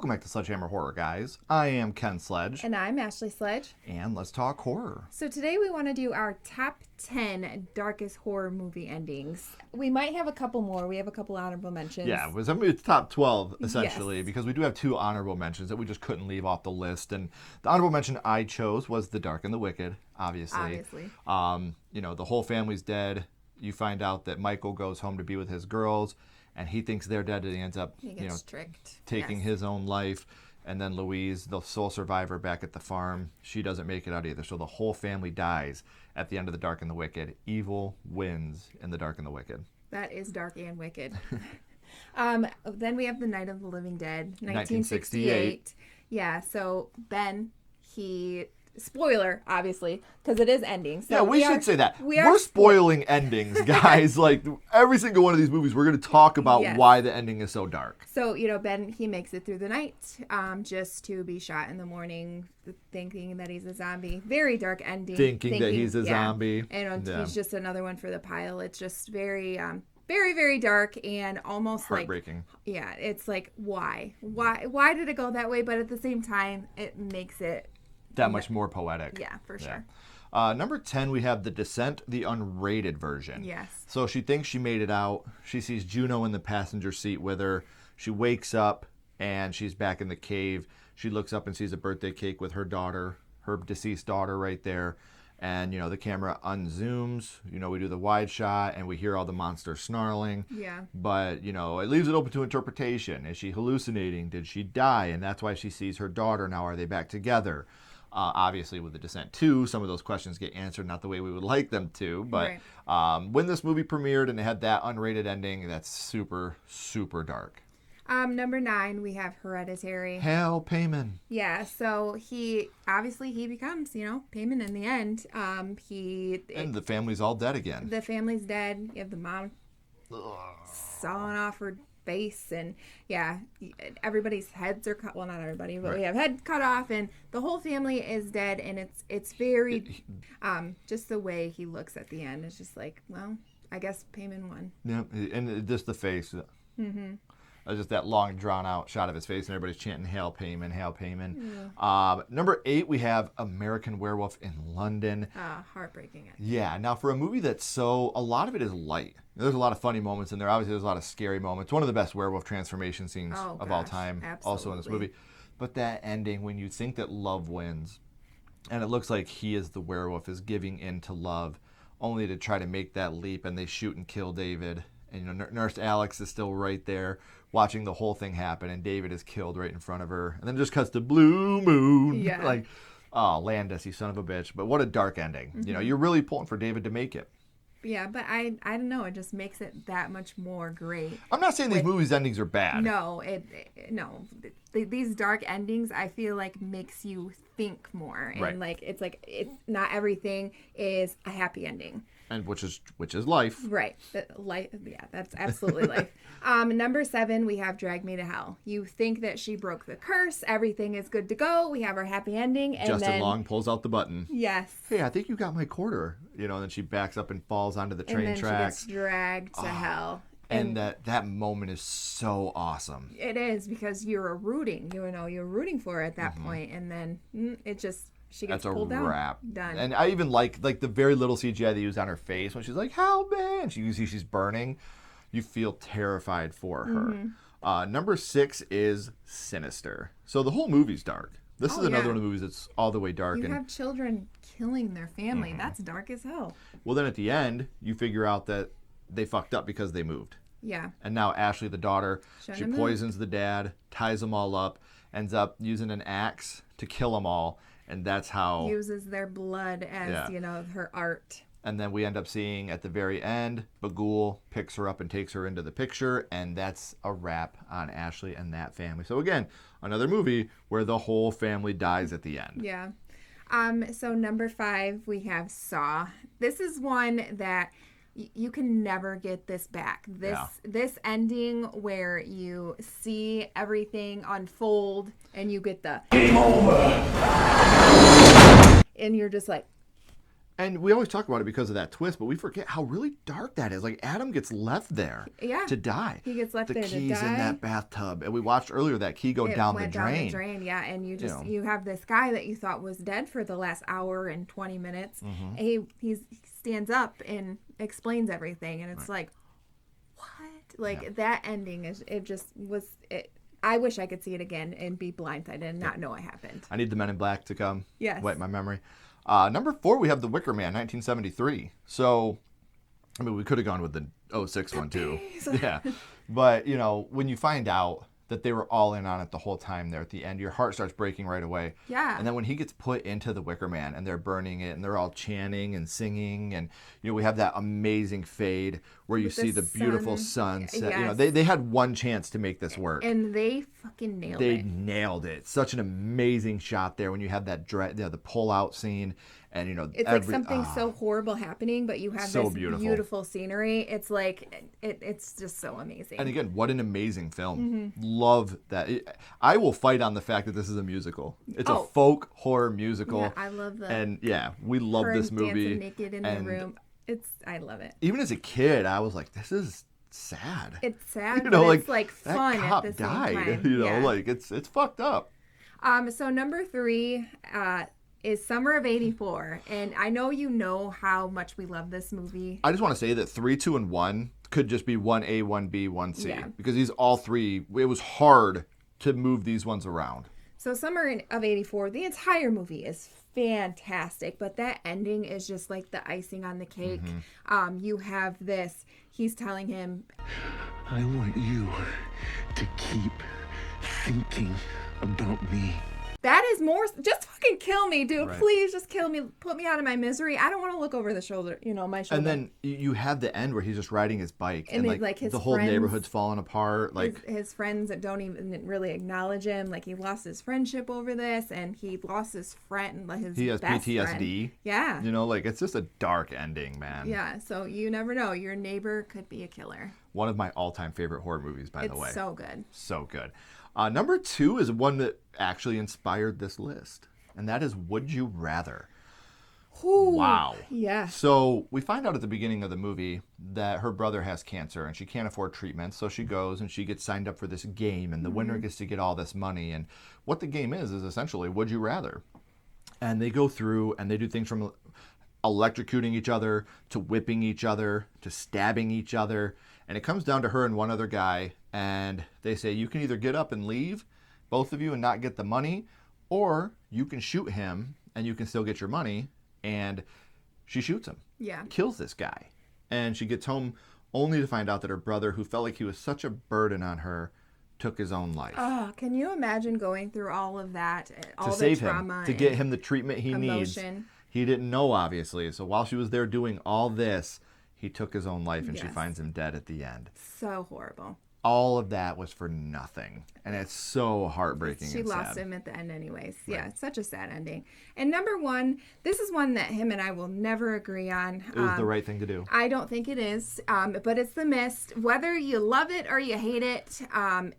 Welcome back to Sledgehammer Horror, guys. I am Ken Sledge. And I'm Ashley Sledge. And let's talk horror. So today we want to do our top 10 darkest horror movie endings. We might have a couple more. We have a couple honorable mentions. Yeah, it's top 12, essentially, Yes. because we do have two honorable mentions that we just couldn't leave off the list. And the honorable mention I chose was The Dark and the Wicked, obviously. The whole family's dead. You find out that Michael goes home to be with his girls, and he thinks they're dead, and he ends up tricked. taking his own life. And then Louise, the sole survivor back at the farm, she doesn't make it out either. So the whole family dies at the end of The Dark and the Wicked. Evil wins in The Dark and the Wicked. That is dark and wicked. Then we have The Night of the Living Dead, 1968. Yeah, so Ben, spoiler, obviously, because it is ending. So yeah, we should say that. We're spoiling endings, guys. Like, every single one of these movies, we're going to talk about why the ending is so dark. So, Ben, he makes it through the night just to be shot in the morning, thinking that he's a zombie. Very dark ending. Thinking that he's a zombie. And he's just another one for the pile. It's just very, very, very dark and almost heartbreaking. It's like, why? Why did it go that way? But at the same time, it makes it that much more poetic. Yeah, for sure. Number 10, we have The Descent, the unrated version. Yes. So she thinks she made it out. She sees Juno in the passenger seat with her. She wakes up, and she's back in the cave. She looks up and sees a birthday cake with her daughter, her deceased daughter right there. And, the camera unzooms. We do the wide shot, and we hear all the monsters snarling. Yeah. But, it leaves it open to interpretation. Is she hallucinating? Did she die? And that's why she sees her daughter. Now, are they back together? Obviously, with The Descent 2, some of those questions get answered not the way we would like them to. But when this movie premiered and it had that unrated ending, that's super, super dark. Number 9, we have Hereditary. Hal Payman. Yeah, so he becomes, Payman in the end. And the family's all dead again. The family's dead. You have the mom sawing off her face, and everybody's heads are cut. Well, not everybody, but we have head cut off, and the whole family is dead. And it's very just the way he looks at the end. It's just like, well, I guess Payman won. Yeah, and just the face. Mm-hmm. Just that long, drawn-out shot of his face, and everybody's chanting, Hail Payman, Hail Payman. Yeah. Number 8, we have American Werewolf in London. Heartbreaking. Yeah, now for a movie that's a lot of it is light. There's a lot of funny moments in there. Obviously, there's a lot of scary moments. One of the best werewolf transformation scenes of all time, also in this movie. But that ending, when you think that love wins, and it looks like he is the werewolf, is giving in to love, only to try to make that leap, and they shoot and kill David. And Nurse Alex is still right there watching the whole thing happen, and David is killed right in front of her. And then it just cuts to Blue Moon. Yeah. Like, oh, Landis, you son of a bitch. But what a dark ending. Mm-hmm. You're really pulling for David to make it. Yeah, but I don't know. It just makes it that much more great. I'm not saying these movies' endings are bad. No, these dark endings, I feel like, makes you think more. And it's not everything is a happy ending. And which is life. Right. Life. Yeah, that's absolutely life. Number 7, we have Drag Me to Hell. You think that she broke the curse. Everything is good to go. We have our happy ending. And Justin Long pulls out the button. Yes. Hey, I think you got my quarter. And then she backs up and falls onto the train tracks. She gets dragged to hell. And that moment is so awesome. It is, because you're rooting. You're rooting for her at that point. And then it just... She gets pulled down. That's a wrap. Done. And I even like the very little CGI they use on her face when she's like, help me, and you see she's burning. You feel terrified for her. Number 6 is Sinister. So the whole movie's dark. This is another one of the movies that's all the way dark. You have children killing their family. That's dark as hell. Well, then at the end, you figure out that they fucked up because they moved. Yeah. And now Ashley, the daughter, she poisons the dad, ties them all up, ends up using an axe to kill them all. And that's how... Uses their blood as, her art. And then we end up seeing at the very end, Bagul picks her up and takes her into the picture. And that's a wrap on Ashley and that family. So again, another movie where the whole family dies at the end. Yeah. So number 5, we have Saw. This is one that... You can never get this back. This ending where you see everything unfold and you get the game over, and you're just like, And we always talk about it because of that twist, but we forget how really dark that is. Like, Adam gets left there to die. He gets left there to die. The key's in that bathtub. And we watched earlier that key go down the drain. Yeah. And you have this guy that you thought was dead for the last hour and 20 minutes. Mm-hmm. He stands up and explains everything. And it's like, what? Like, that ending, I wish I could see it again and be blindsided and not know what happened. I need the Men in Black to come. Yes. Wipe my memory. Number 4, we have the Wicker Man, 1973. So, I mean, we could have gone with the 06 one too. Yeah. But, when you find out that they were all in on it the whole time there at the end, your heart starts breaking right away. Yeah. And then when he gets put into the Wicker Man and they're burning it and they're all chanting and singing and, we have that amazing fade where you see the beautiful sunset. Yes. They had one chance to make this work. And they fucking nailed it. They nailed it. Such an amazing shot there when you have that the pull-out scene. And, it's like something so horrible happening, but you have this beautiful scenery. It's like, it's just so amazing. And again, what an amazing film. Mm-hmm. Love that. I will fight on the fact that this is a musical. It's a folk horror musical. Yeah, I love that. And we love this movie. Dancing naked in the room. I love it. Even as a kid, I was like, this is sad. It's sad, but it's like fun that cop at the died, same time. like it's fucked up. So number 3, is Summer of '84, and I know how much we love this movie. I just want to say that 3, 2, and 1 could just be 1A, 1B, 1C because these all 3. It was hard to move these ones around. So Summer of '84, the entire movie is fantastic, but that ending is just like the icing on the cake. Mm-hmm. You have this. He's telling him, "I want you to keep thinking about me." That is more. Just fucking kill me, dude. Right. Please just kill me. Put me out of my misery. I don't want to look over the shoulder, my shoulder. And then you have the end where he's just riding his bike. And like his the whole friends, neighborhood's falling apart. Like his friends that don't even really acknowledge him. Like, he lost his friendship over this. And he lost his friend. He has best PTSD. Friend. Yeah. It's just a dark ending, man. Yeah. So you never know. Your neighbor could be a killer. One of my all-time favorite horror movies, by the way. It's so good. So good. Number 2 is one that actually inspired this list, and that is Would You Rather. Ooh, wow. Yeah. So we find out at the beginning of the movie that her brother has cancer, and she can't afford treatment, so she goes and she gets signed up for this game, and the winner gets to get all this money. And what the game is essentially Would You Rather. And they go through, and they do things from electrocuting each other to whipping each other to stabbing each other. And it comes down to her and one other guy, and they say, you can either get up and leave, both of you, and not get the money, or you can shoot him and you can still get your money. And she shoots him. Yeah. Kills this guy. And she gets home only to find out that her brother, who felt like he was such a burden on her, took his own life. Oh, can you imagine going through all of that, all to the save trauma him, to get him the treatment he needs. He didn't know, obviously. So while she was there doing all this, he took his own life, and she finds him dead at the end. So horrible. All of that was for nothing. And it's so heartbreaking and sad. She lost him at the end anyways. Right. Yeah, it's such a sad ending. And number 1, this is one that him and I will never agree on. It was the right thing to do. I don't think it is, but it's The Mist. Whether you love it or you hate it,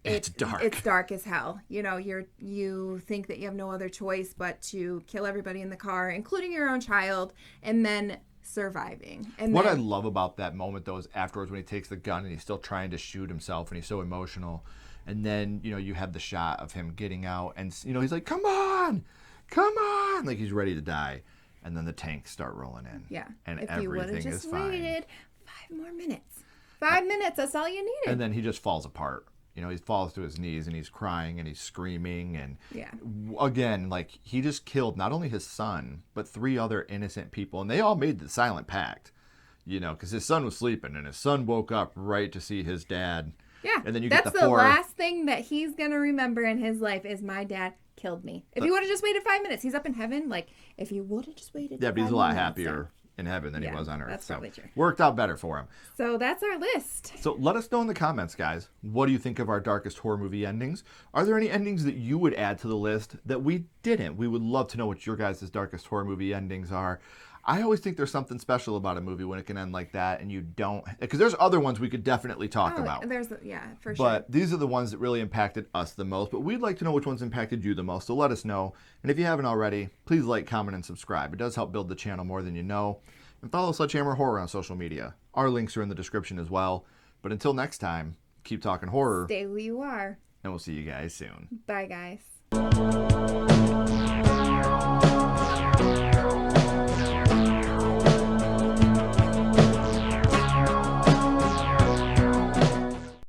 it's dark. It's dark as hell. You think that you have no other choice but to kill everybody in the car, including your own child, and then surviving. And what I love about that moment, though, is afterwards when he takes the gun and he's still trying to shoot himself and he's so emotional. And then, you have the shot of him getting out and, he's like, come on, like he's ready to die. And then the tanks start rolling in. Yeah. And if everything is fine. If you would have just waited 5 more minutes. 5 minutes, that's all you needed. And then he just falls apart. He falls to his knees and he's crying and he's screaming. And again, like, he just killed not only his son, but 3 other innocent people. And they all made the silent pact, because his son was sleeping and his son woke up right to see his dad. Yeah. And then that's the last thing that he's going to remember in his life is my dad killed me. If he would have just waited 5 minutes, he's up in heaven. Like, if he would have just waited 5 minutes. Yeah, but he's a lot happier in heaven than he was on earth. That's probably true. Worked out better for him. So that's our list. So let us know in the comments, guys. What do you think of our darkest horror movie endings? Are there any endings that you would add to the list that we didn't? We would love to know what your guys' darkest horror movie endings are. I always think there's something special about a movie when it can end like that, and you don't, because there's other ones we could definitely talk about. For sure. But these are the ones that really impacted us the most. But we'd like to know which ones impacted you the most, so let us know. And if you haven't already, please like, comment, and subscribe. It does help build the channel more than you know. And follow Sledgehammer Horror on social media. Our links are in the description as well. But until next time, keep talking horror. Stay who you are. And we'll see you guys soon. Bye, guys.